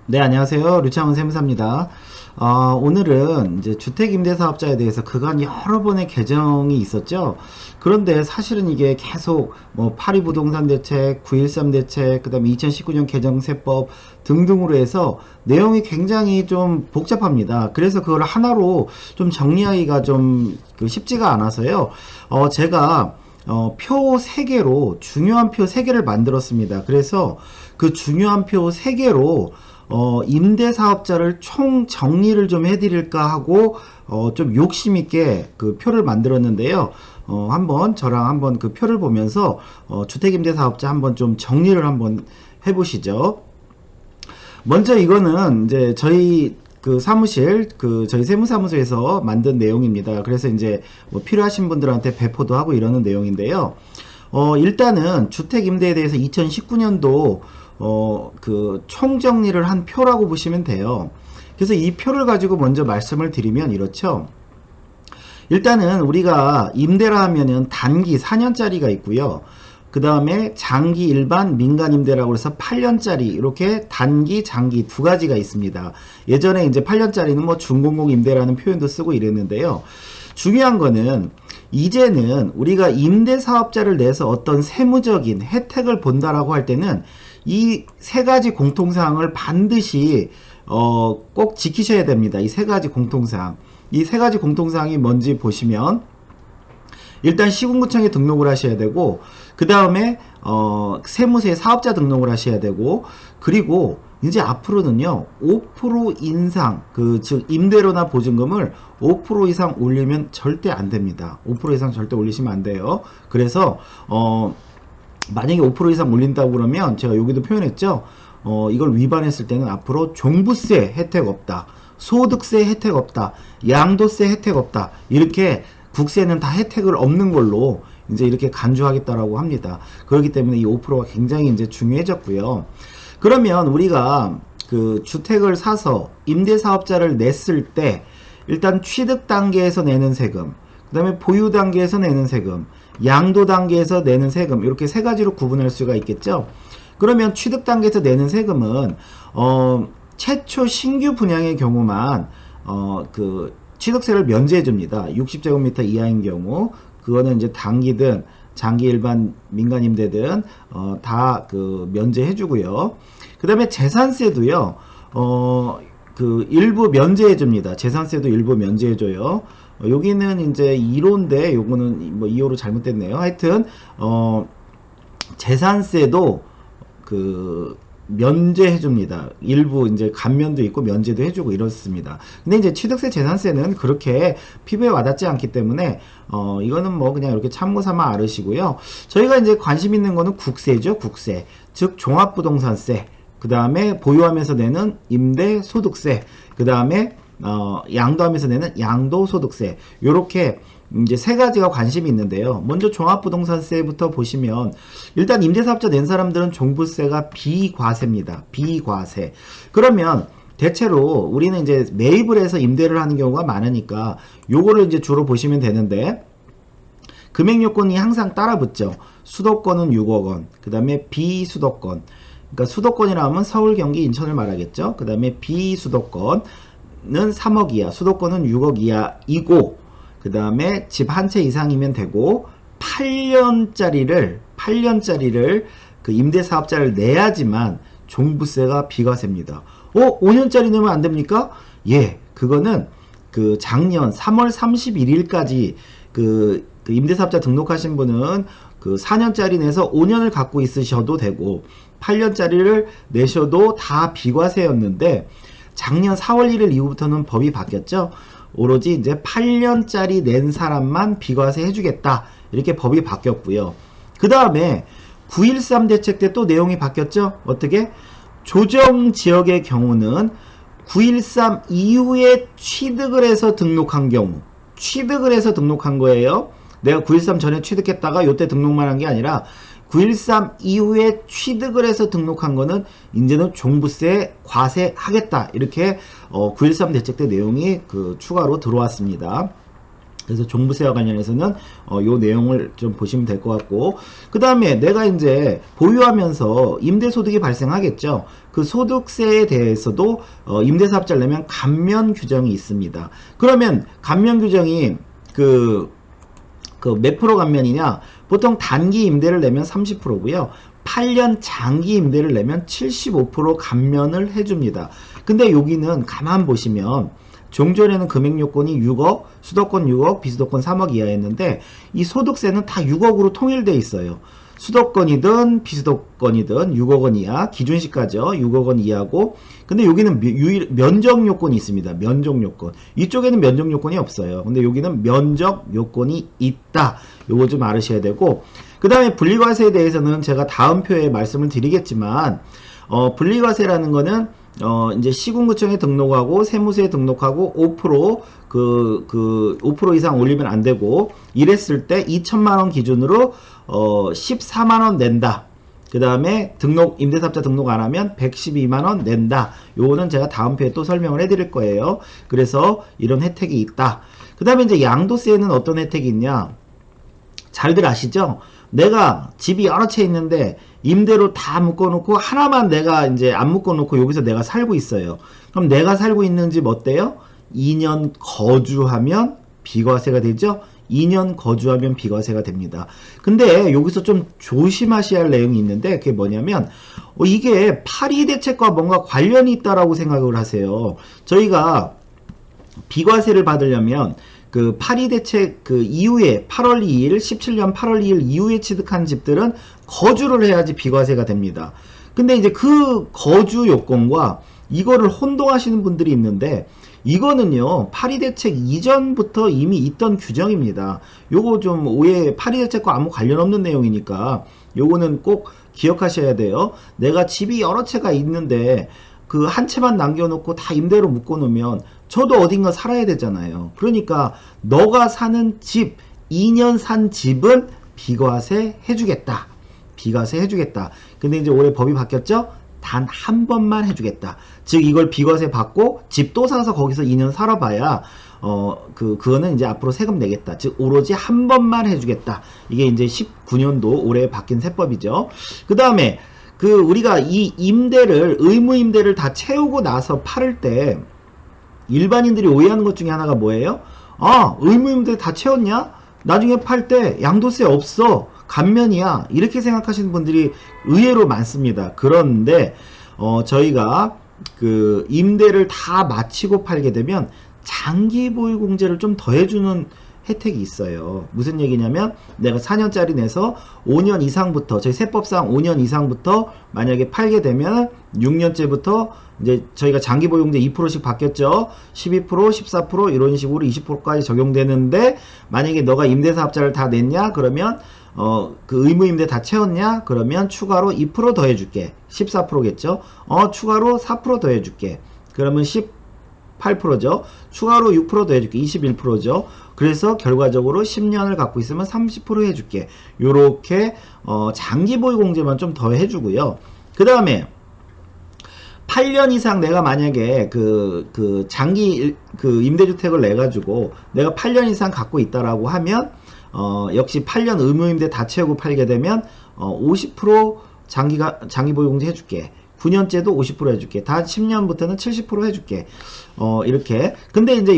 네, 안녕하세요. 류창훈 세무사입니다. 오늘은 이제 주택임대사업자에 대해서 그간 여러 번의 개정이 있었죠. 그런데 사실은 이게 계속 뭐 8.2 부동산 대책, 9.13 대책, 그 다음에 2019년 개정세법 등등으로 해서 내용이 굉장히 좀 복잡합니다. 그래서 그걸 하나로 좀 정리하기가 좀 쉽지가 않아서요. 제가 표 3개로 중요한 표 3개를 만들었습니다. 그래서 그 중요한 표 3개로 임대사업자를 총 정리를 좀 해드릴까 하고 좀 욕심있게 그 표를 만들었는데요. 한번 저랑 한번 그 표를 보면서 주택임대사업자 한번 좀 정리를 한번 해보시죠. 먼저 이거는 이제 저희 그 사무실 저희 세무사무소에서 만든 내용입니다. 그래서 이제 뭐 필요하신 분들한테 배포도 하고 이러는 내용인데요. 일단은 주택임대에 대해서 2019년도 그 총정리를 한 표라고 보시면 돼요. 그래서 이 표를 가지고 먼저 말씀을 드리면 이렇죠. 일단은 우리가 임대라 하면은 단기 4년짜리가 있고요. 그 다음에 장기 일반 민간 임대라고 해서 8년짜리 이렇게 단기 장기 두 가지가 있습니다. 예전에 이제 8년짜리는 뭐 준공공 임대라는 표현도 쓰고 이랬는데요. 중요한 거는 이제는 우리가 임대사업자를 내서 어떤 세무적인 혜택을 본다라고 할 때는 이 세 가지 공통사항을 반드시 꼭 지키셔야 됩니다. 이 세 가지 공통사항. 이 세 가지 공통사항이 뭔지 보시면 일단 시군구청에 등록을 하셔야 되고 그 다음에 세무서에 사업자 등록을 하셔야 되고 그리고 이제 앞으로는요 5% 인상 즉 임대료나 보증금을 5% 이상 올리면 절대 안 됩니다. 5% 이상 절대 올리시면 안 돼요. 그래서 만약에 5% 이상 올린다고 그러면 제가 여기도 표현했죠. 이걸 위반했을 때는 앞으로 종부세 혜택 없다, 소득세 혜택 없다, 양도세 혜택 없다, 이렇게 국세는 다 혜택을 없는 걸로 이제 이렇게 간주하겠다라고 합니다. 그렇기 때문에 이 5%가 굉장히 이제 중요해졌고요. 그러면 우리가 그 주택을 사서 임대사업자를 냈을 때 일단 취득 단계에서 내는 세금, 그 다음에 보유 단계에서 내는 세금, 양도 단계에서 내는 세금, 이렇게 세 가지로 구분할 수가 있겠죠. 그러면 취득 단계에서 내는 세금은 최초 신규 분양의 경우만 그 취득세를 면제해 줍니다. 60제곱미터 이하인 경우 그거는 이제 단기든 장기 일반 민간 임대든 다 그 면제해 주고요. 그 다음에 재산세도요. 그 일부 면제해 줍니다. 재산세도 일부 면제해 줘요. 여기는 이제 1호인데 요거는 뭐 2호로 잘못됐네요. 하여튼 재산세도 그 면제해 줍니다. 일부 이제 감면도 있고 면제도 해주고 이렇습니다. 근데 이제 취득세 재산세는 그렇게 피부에 와닿지 않기 때문에 이거는 뭐 그냥 이렇게 참고 삼아 알으시고요. 저희가 이제 관심 있는 거는 국세죠. 국세. 즉 종합부동산세, 그 다음에 보유하면서 내는 임대소득세, 그 다음에 양도하면서 내는 양도소득세, 요렇게 이제 세 가지가 관심이 있는데요. 먼저 종합부동산세부터 보시면 일단 임대사업자 낸 사람들은 종부세가 비과세입니다. 비과세. 그러면 대체로 우리는 이제 매입을 해서 임대를 하는 경우가 많으니까 요거를 이제 주로 보시면 되는데 금액 요건이 항상 따라 붙죠. 수도권은 6억 원, 그 다음에 비수도권, 그러니까 수도권이라 하면 서울, 경기, 인천을 말하겠죠. 그 다음에 비수도권은 3억 이하, 수도권은 6억 이하이고, 그 다음에 집 한 채 이상이면 되고 8년짜리를 그 임대사업자를 내야지만 종부세가 비과세입니다. 5년짜리 내면 안 됩니까? 예, 그거는 그 작년 3월 31일까지 그 임대사업자 등록하신 분은 그 4년짜리 내서 5년을 갖고 있으셔도 되고 8년짜리를 내셔도 다 비과세였는데 작년 4월 1일 이후부터는 법이 바뀌었죠. 오로지 이제 8년짜리 낸 사람만 비과세 해주겠다, 이렇게 법이 바뀌었고요. 그 다음에 9.13 대책 때 또 내용이 바뀌었죠. 어떻게? 조정지역의 경우는 9.13 이후에 취득을 해서 등록한 경우, 취득을 해서 등록한 거예요. 내가 9.13 전에 취득했다가 요때 등록만 한 게 아니라 9.13 이후에 취득을 해서 등록한 거는 이제는 종부세 과세하겠다, 이렇게 9.13 대책 때 내용이 그 추가로 들어왔습니다. 그래서 종부세와 관련해서는 요 내용을 좀 보시면 될 것 같고, 그 다음에 내가 이제 보유하면서 임대소득이 발생하겠죠. 그 소득세에 대해서도 임대사업자를 내면 감면 규정이 있습니다. 그러면 감면 규정이 그 몇 프로 감면이냐? 보통 단기 임대를 내면 30%고요. 8년 장기 임대를 내면 75% 감면을 해줍니다. 근데 여기는 가만 보시면 종전에는 금액 요건이 6억, 수도권 6억, 비수도권 3억 이하였는데 이 소득세는 다 6억으로 통일되어 있어요. 수도권이든 비수도권이든 6억 원 이하, 기준시가죠. 6억 원 이하고, 근데 여기는 면적 요건이 있습니다. 면적 요건. 이쪽에는 면적 요건이 없어요. 근데 여기는 면적 요건이 있다. 요거 좀 알으셔야 되고, 그 다음에 분리과세에 대해서는 제가 다음 표에 말씀을 드리겠지만, 분리과세라는 거는 이제 시군구청에 등록하고 세무서에 등록하고 5% 5% 이상 올리면 안 되고, 이랬을 때 2천만 원 기준으로 14만 원 낸다. 그 다음에 임대사업자 등록 안 하면 112만 원 낸다. 요거는 제가 다음 표에 또 설명을 해 드릴 거예요. 그래서 이런 혜택이 있다. 그 다음에 이제 양도세에는 어떤 혜택이 있냐? 잘들 아시죠? 내가 집이 여러 채 있는데 임대로 다 묶어놓고 하나만 내가 이제 안 묶어놓고 여기서 내가 살고 있어요. 그럼 내가 살고 있는 집 어때요? 2년 거주하면 비과세가 되죠? 2년 거주하면 비과세가 됩니다. 근데 여기서 좀 조심하셔야 할 내용이 있는데, 그게 뭐냐면 이게 파리 대책과 뭔가 관련이 있다라고 생각을 하세요. 저희가 비과세를 받으려면 그 파리 대책 그 이후에 8월 2일 17년 8월 2일 이후에 취득한 집들은 거주를 해야지 비과세가 됩니다. 근데 이제 그 거주 요건과 이거를 혼동하시는 분들이 있는데, 이거는요 파리 대책 이전부터 이미 있던 규정입니다. 요거 좀 파리 대책과 아무 관련 없는 내용이니까 요거는 꼭 기억하셔야 돼요. 내가 집이 여러 채가 있는데 그 한 채만 남겨놓고 다 임대로 묶어놓으면 저도 어딘가 살아야 되잖아요. 그러니까 너가 사는 집, 2년 산 집은 비과세 해주겠다. 비과세 해주겠다. 근데 이제 올해 법이 바뀌었죠? 단 한 번만 해주겠다. 즉 이걸 비과세 받고 집 또 사서 거기서 2년 살아봐야 그거는 이제 앞으로 세금 내겠다. 즉 오로지 한 번만 해주겠다. 이게 이제 19년도 올해 바뀐 세법이죠. 그 다음에 우리가 이 의무 임대를 다 채우고 나서 팔을 때 일반인들이 오해하는 것 중에 하나가 뭐예요? 의무 임대 다 채웠냐? 나중에 팔 때 양도세 없어. 감면이야. 이렇게 생각하시는 분들이 의외로 많습니다. 그런데 저희가 그 임대를 다 마치고 팔게 되면 장기 보유 공제를 좀 더해주는 혜택이 있어요. 무슨 얘기냐면 내가 4년짜리 내서 5년 이상부터, 저희 세법상 5년 이상부터 만약에 팔게 되면 6년째부터 이제 저희가 장기 보유공제 2%씩 바뀌었죠. 12%, 14% 이런 식으로 20%까지 적용되는데, 만약에 너가 임대사업자를 다 냈냐? 그러면 그 의무임대 다 채웠냐? 그러면 추가로 2% 더해줄게. 14%겠죠? 추가로 4% 더해줄게. 그러면 18%죠. 추가로 6% 더해줄게. 21%죠. 그래서 결과적으로 10년을 갖고 있으면 30% 해줄게. 요렇게 장기 보유 공제만 좀 더 해주고요. 그 다음에 8년 이상 내가 만약에 장기 임대주택을 내 가지고 내가 8년 이상 갖고 있다라고 하면 역시 8년 의무임대 다 채우고 팔게 되면 50% 장기 보유공제 해줄게. 9년째도 50% 해줄게. 다 10년부터는 70% 해줄게. 이렇게. 근데 이제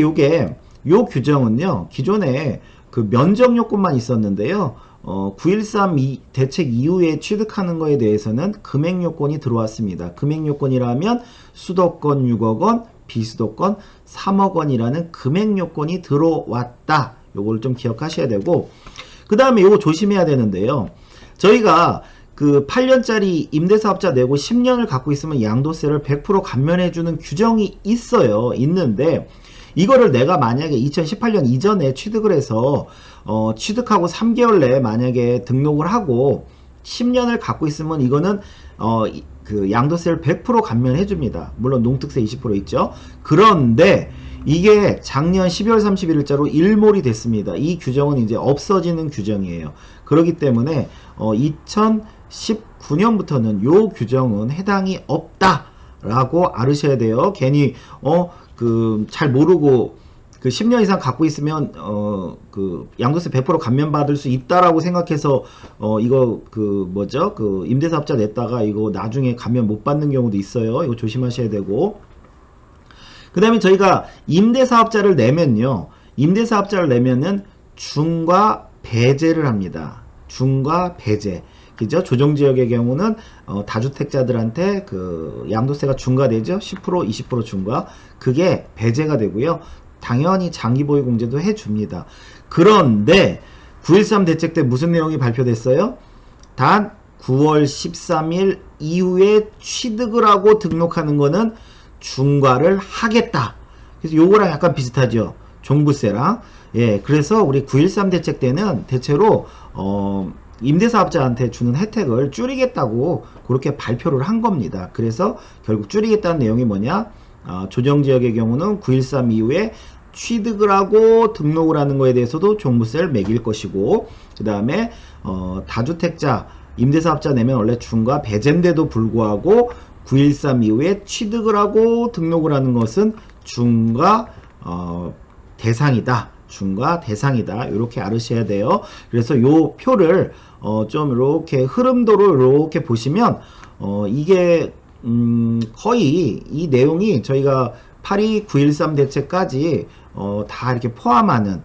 요 규정은요, 기존에 그 면적 요건만 있었는데요. 9.13 대책 이후에 취득하는 거에 대해서는 금액 요건이 들어왔습니다. 금액 요건이라면 수도권 6억 원, 비수도권 3억 원이라는 금액 요건이 들어왔다. 요걸 좀 기억하셔야 되고, 그 다음에 요거 조심해야 되는데요. 저희가 그 8년짜리 임대사업자 내고 10년을 갖고 있으면 양도세를 100% 감면해주는 규정이 있어요. 있는데, 이거를 내가 만약에 2018년 이전에 취득을 해서 취득하고 3개월 내에 만약에 등록을 하고 10년을 갖고 있으면 이거는 그 양도세를 100% 감면해 줍니다. 물론 농특세 20% 있죠. 그런데 이게 작년 12월 31일자로 일몰이 됐습니다. 이 규정은 이제 없어지는 규정이에요. 그렇기 때문에 2019년부터는 요 규정은 해당이 없다라고 알으셔야 돼요. 괜히 잘 모르고 그 10년 이상 갖고 있으면 그 양도세 100% 감면받을 수 있다라고 생각해서 이거 그 뭐죠? 그 임대사업자 냈다가 이거 나중에 감면 못 받는 경우도 있어요. 이거 조심하셔야 되고. 그 다음에 저희가 임대사업자를 내면요. 임대사업자를 내면은 중과 배제를 합니다. 중과 배제. 그죠? 조정지역의 경우는 다주택자들한테 그 양도세가 중과되죠. 10% 20% 중과. 그게 배제가 되고요. 당연히 장기보유공제도 해줍니다. 그런데 9.13 대책 때 무슨 내용이 발표됐어요? 단 9월 13일 이후에 취득을 하고 등록하는 거는 중과를 하겠다. 그래서 요거랑 약간 비슷하죠. 종부세랑. 예, 그래서 우리 9.13 대책 때는 대체로 임대사업자한테 주는 혜택을 줄이겠다고 그렇게 발표를 한 겁니다. 그래서 결국 줄이겠다는 내용이 뭐냐? 조정지역의 경우는 9.13 이후에 취득을 하고 등록을 하는 거에 대해서도 종부세를 매길 것이고, 그 다음에 다주택자 임대사업자 내면 원래 중과 배제인데도 불구하고 9.13 이후에 취득을 하고 등록을 하는 것은 중과 대상이다. 중과 대상이다. 이렇게 알으셔야 돼요. 그래서 요 표를 좀 이렇게 흐름도로 이렇게 보시면 이게 거의 이 내용이 저희가 8.2 9.13 대책까지 다 이렇게 포함하는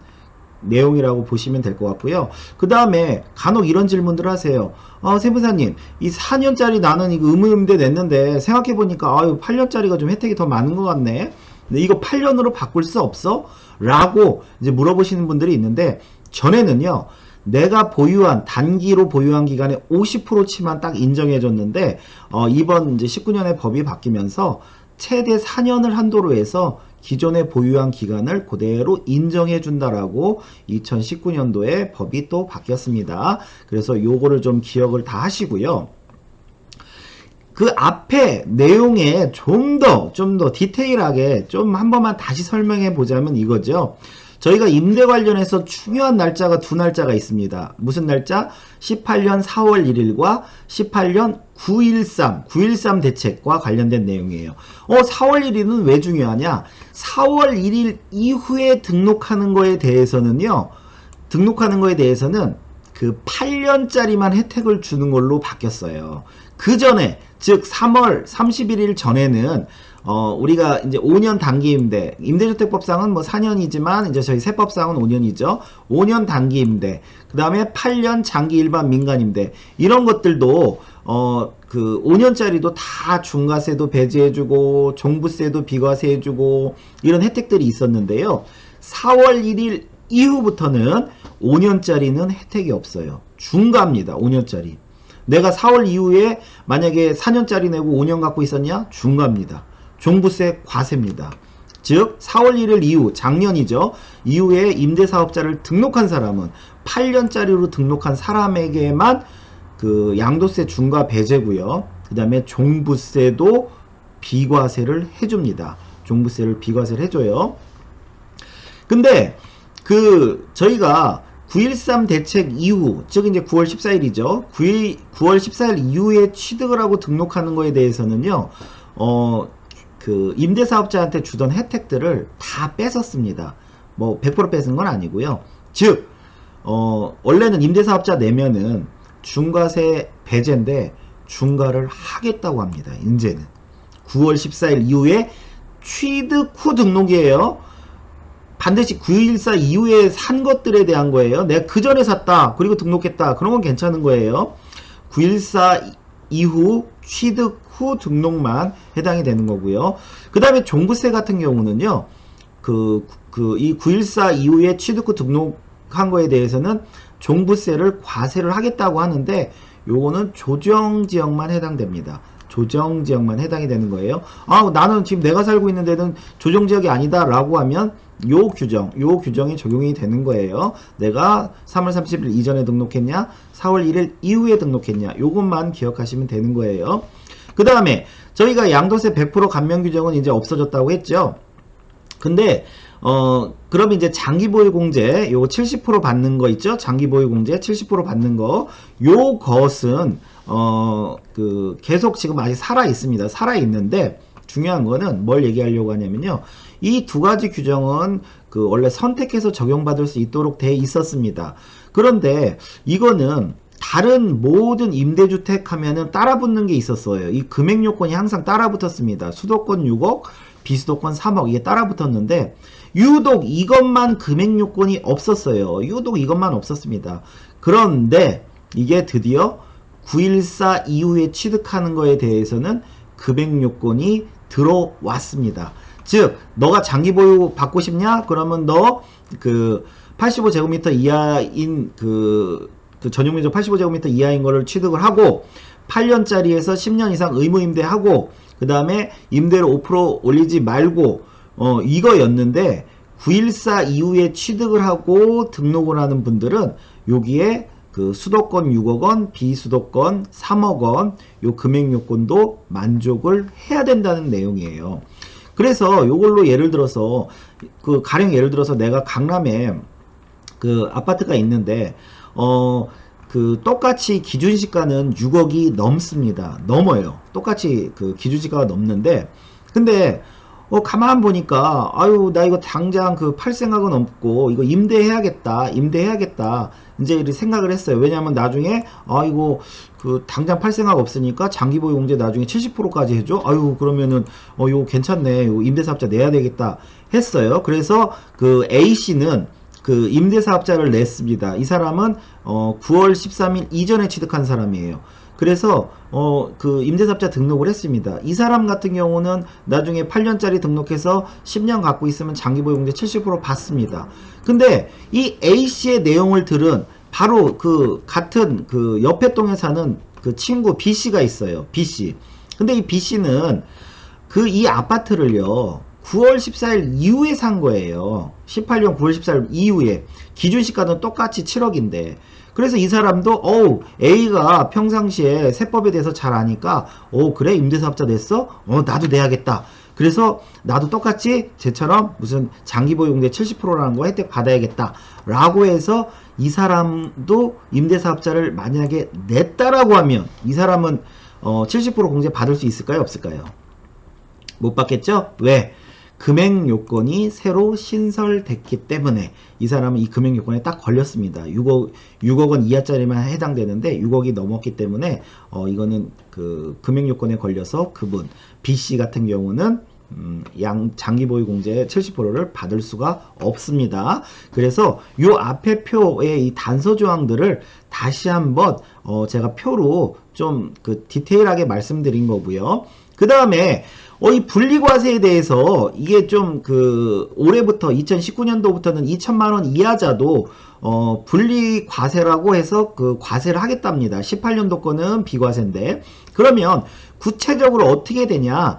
내용이라고 보시면 될 것 같고요. 그 다음에 간혹 이런 질문들 하세요. 세무사님, 이 4년짜리 나는 이거 의무임대 냈는데 생각해보니까 아유 8년짜리가 좀 혜택이 더 많은 것 같네. 근데 이거 8년으로 바꿀 수 없어? 라고 이제 물어보시는 분들이 있는데, 전에는요 내가 보유한 단기로 보유한 기간의 50%치만 딱 인정해 줬는데 이번 이제 19년에 법이 바뀌면서 최대 4년을 한도로 해서 기존에 보유한 기간을 그대로 인정해 준다라고 2019년도에 법이 또 바뀌었습니다. 그래서 요거를 좀 기억을 다 하시고요. 그 앞에 내용에 좀 더 디테일하게 좀 한 번만 다시 설명해 보자면 이거죠. 저희가 임대 관련해서 중요한 날짜가 두 날짜가 있습니다. 무슨 날짜? 18년 4월 1일과 18년 9.13 대책과 관련된 내용이에요. 4월 1일은 왜 중요하냐? 4월 1일 이후에 등록하는 거에 대해서는요. 그 8년짜리만 혜택을 주는 걸로 바뀌었어요. 그 전에, 즉 3월 31일 전에는 우리가 이제 5년 단기 임대주택법상은 뭐 4년이지만 이제 저희 세법상은 5년이죠. 5년 단기 임대, 그 다음에 8년 장기 일반 민간 임대, 이런 것들도 그 5년짜리도 다 중과세도 배제해주고 종부세도 비과세해주고 이런 혜택들이 있었는데요. 4월 1일 이후부터는 5년짜리는 혜택이 없어요. 중과입니다. 5년짜리. 내가 4월 이후에 만약에 4년짜리 내고 5년 갖고 있었냐? 중과입니다. 종부세 과세입니다. 즉 4월 1일 이후, 작년이죠. 이후에 임대사업자를 등록한 사람은 8년짜리로 등록한 사람에게만 그 양도세 중과 배제고요. 그 다음에 종부세도 비과세를 해줍니다. 종부세를 비과세를 해줘요. 근데 그 저희가 9.13 대책 이후, 즉 이제 9월 14일이죠. 9월 14일 이후에 취득을 하고 등록하는 거에 대해서는요. 그 임대사업자한테 주던 혜택들을 다 뺏었습니다. 뭐 100% 뺏은 건 아니고요. 즉 원래는 임대사업자 내면은 중과세 배제인데 중과를 하겠다고 합니다. 이제는 9월 14일 이후에 취득 후 등록이에요. 반드시 9.14 이후에 산 것들에 대한 거예요. 내가 그 전에 샀다 그리고 등록했다 그런 건 괜찮은 거예요. 9.14 이후 취득 후 등록만 해당이 되는 거고요. 그 다음에 종부세 같은 경우는요. 이 9.14 이후에 취득 후 등록한 거에 대해서는 종부세를 과세를 하겠다고 하는데 요거는 조정지역만 해당됩니다. 조정지역만 해당이 되는 거예요. 나는 지금 내가 살고 있는 데는 조정지역이 아니다 라고 하면 요 규정이 적용이 되는 거예요. 내가 3월 30일 이전에 등록했냐 4월 1일 이후에 등록했냐 요것만 기억하시면 되는 거예요. 그 다음에 저희가 양도세 100% 감면 규정은 이제 없어졌다고 했죠. 근데 그럼 이제 장기보유공제 요거 70% 받는 거 있죠. 장기보유공제 70% 받는 거 요것은 계속 지금 아직 살아 있습니다. 살아 있는데 중요한 거는 뭘 얘기하려고 하냐면요. 이 두 가지 규정은 그 원래 선택해서 적용받을 수 있도록 돼 있었습니다. 그런데 이거는 다른 모든 임대주택 하면은 따라붙는 게 있었어요. 이 금액 요건이 항상 따라붙었습니다. 수도권 6억, 비수도권 3억 이게 따라붙었는데 유독 이것만 금액 요건이 없었어요. 유독 이것만 없었습니다. 그런데 이게 드디어 9.14 이후에 취득하는 거에 대해서는 금액 요건이 들어왔습니다. 즉 너가 장기 보유 받고 싶냐? 그러면 너 그 85제곱미터 이하인 그 전용면적 85제곱미터 이하인 거를 취득을 하고 8년짜리에서 10년 이상 의무 임대하고 그 다음에 임대료 5% 올리지 말고 이거였는데 9.14 이후에 취득을 하고 등록을 하는 분들은 여기에 그 수도권 6억원, 비수도권 3억원 요 금액 요건도 만족을 해야 된다는 내용이에요. 그래서 요걸로 예를 들어서 그 가령 예를 들어서 내가 강남에 그 아파트가 있는데 그 똑같이 기준시가는 6억이 넘습니다. 넘어요. 똑같이 그 기준시가가 넘는데 근데 가만 보니까 아유 나 이거 당장 그 팔 생각은 없고 이거 임대해야겠다 이제 이렇게 생각을 했어요. 왜냐하면 나중에 이거 그 당장 팔 생각 없으니까 장기보유 공제 나중에 70%까지 해줘. 아유 그러면은 이거 괜찮네. 이거 임대사업자 내야 되겠다 했어요. 그래서 그 A씨는 그 임대사업자를 냈습니다. 이 사람은 9월 13일 이전에 취득한 사람이에요. 그래서 그 임대사업자 등록을 했습니다. 이 사람 같은 경우는 나중에 8년짜리 등록해서 10년 갖고 있으면 장기보유공제 70% 받습니다. 근데 이 A씨의 내용을 들은 바로 그 같은 그 옆에 동에 사는 그 친구 B씨가 있어요. B씨. 근데 이 B씨는 그 이 아파트를요 9월 14일 이후에 산 거예요. 18년 9월 14일 이후에. 기준시가는 똑같이 7억인데 그래서 이 사람도 A가 평상시에 세법에 대해서 잘 아니까 그래 임대사업자 냈어? 나도 내야겠다. 그래서 나도 똑같이 쟤처럼 무슨 장기보유공제 70%라는 거 혜택 받아야겠다 라고 해서 이 사람도 임대사업자를 만약에 냈다라고 하면 이 사람은 70% 공제 받을 수 있을까요? 없을까요? 못 받겠죠? 왜? 금액 요건이 새로 신설됐기 때문에 이 사람은 이 금액 요건에 딱 걸렸습니다. 6억원 이하짜리만 해당되는데 6억이 넘었기 때문에 이거는 그 금액 요건에 걸려서 그분 B씨 같은 경우는 장기보유공제 70%를 받을 수가 없습니다. 그래서 요 앞에 표의 이 단서 조항들을 다시 한번 제가 표로 좀 그 디테일하게 말씀드린 거고요. 그 다음에 이 분리과세에 대해서 이게 좀 그 올해부터 2019년도부터는 2천만원 이하자도 분리과세라고 해서 그 과세를 하겠답니다. 18년도 거는 비과세인데 그러면 구체적으로 어떻게 되냐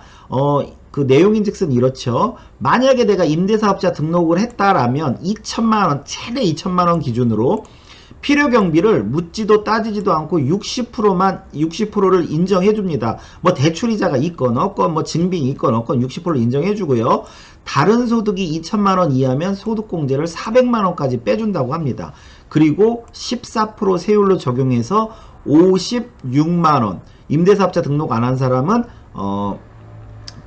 그 내용인즉슨 이렇죠. 만약에 내가 임대사업자 등록을 했다라면 2천만원 최대 2천만원 기준으로 필요경비를 묻지도 따지지도 않고 60%를 인정해 줍니다. 뭐 대출이자가 있건 없건 뭐 증빙이 있건 없건 60%를 인정해 주고요. 다른 소득이 2천만원 이하면 소득공제를 400만원까지 빼준다고 합니다. 그리고 14% 세율로 적용해서 56만원 임대사업자 등록 안 한 사람은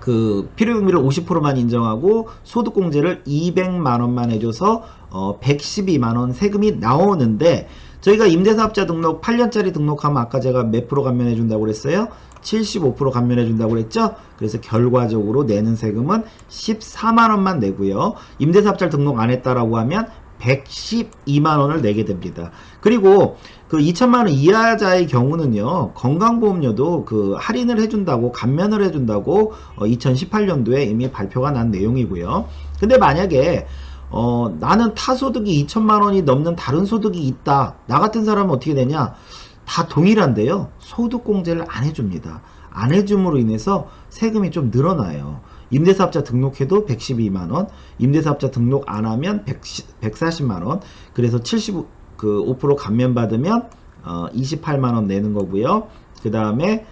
그 필요경비를 50%만 인정하고 소득공제를 200만원만 해줘서 112만원 세금이 나오는데 저희가 임대사업자 등록 8년짜리 등록하면 아까 제가 몇 프로 감면해 준다고 그랬어요? 75% 감면해 준다고 그랬죠? 그래서 결과적으로 내는 세금은 14만원만 내고요. 임대사업자 등록 안 했다라고 하면 112만원을 내게 됩니다. 그리고 그 2천만원 이하자의 경우는요 건강보험료도 그 할인을 해준다고 감면을 해준다고 2018년도에 이미 발표가 난 내용이고요. 근데 만약에 나는 타소득이 2천만원이 넘는 다른 소득이 있다. 나 같은 사람은 어떻게 되냐? 다 동일한데요. 소득공제를 안 해줍니다. 안 해줌으로 인해서 세금이 좀 늘어나요. 임대사업자 등록해도 112만원, 임대사업자 등록 안 하면 140만원, 그래서 5% 감면받으면 28만원 내는 거고요. 그 다음에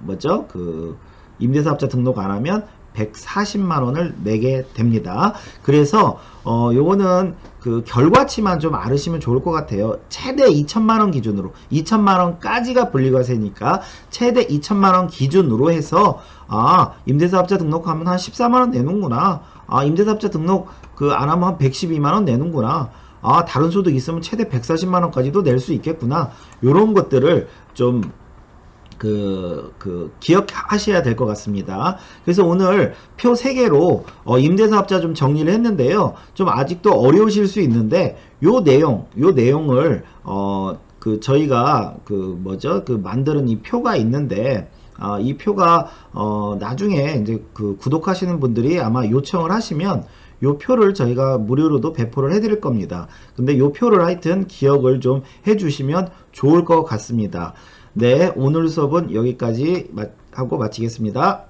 뭐죠? 그 임대사업자 등록 안 하면 140만 원을 내게 됩니다. 그래서 요거는 그 결과치만 좀 알으시면 좋을 것 같아요. 최대 2천만 원 기준으로 2천만 원까지가 분리과세니까 최대 2천만 원 기준으로 해서 임대사업자 등록하면 한 14만 원 내는구나. 임대사업자 등록 그 안 하면 한 112만 원 내는구나. 다른 소득 있으면 최대 140만 원까지도 낼 수 있겠구나. 요런 것들을 좀 기억하셔야 될 것 같습니다. 그래서 오늘 표 3개로 임대사업자 좀 정리를 했는데요. 좀 아직도 어려우실 수 있는데 요 내용을 저희가 만드는 이 표가 있는데 이 표가 나중에 이제 구독하시는 분들이 아마 요청을 하시면 요 표를 저희가 무료로도 배포를 해드릴 겁니다. 근데 요 표를 하여튼 기억을 좀 해주시면 좋을 것 같습니다. 네, 오늘 수업은 여기까지 하고 마치겠습니다.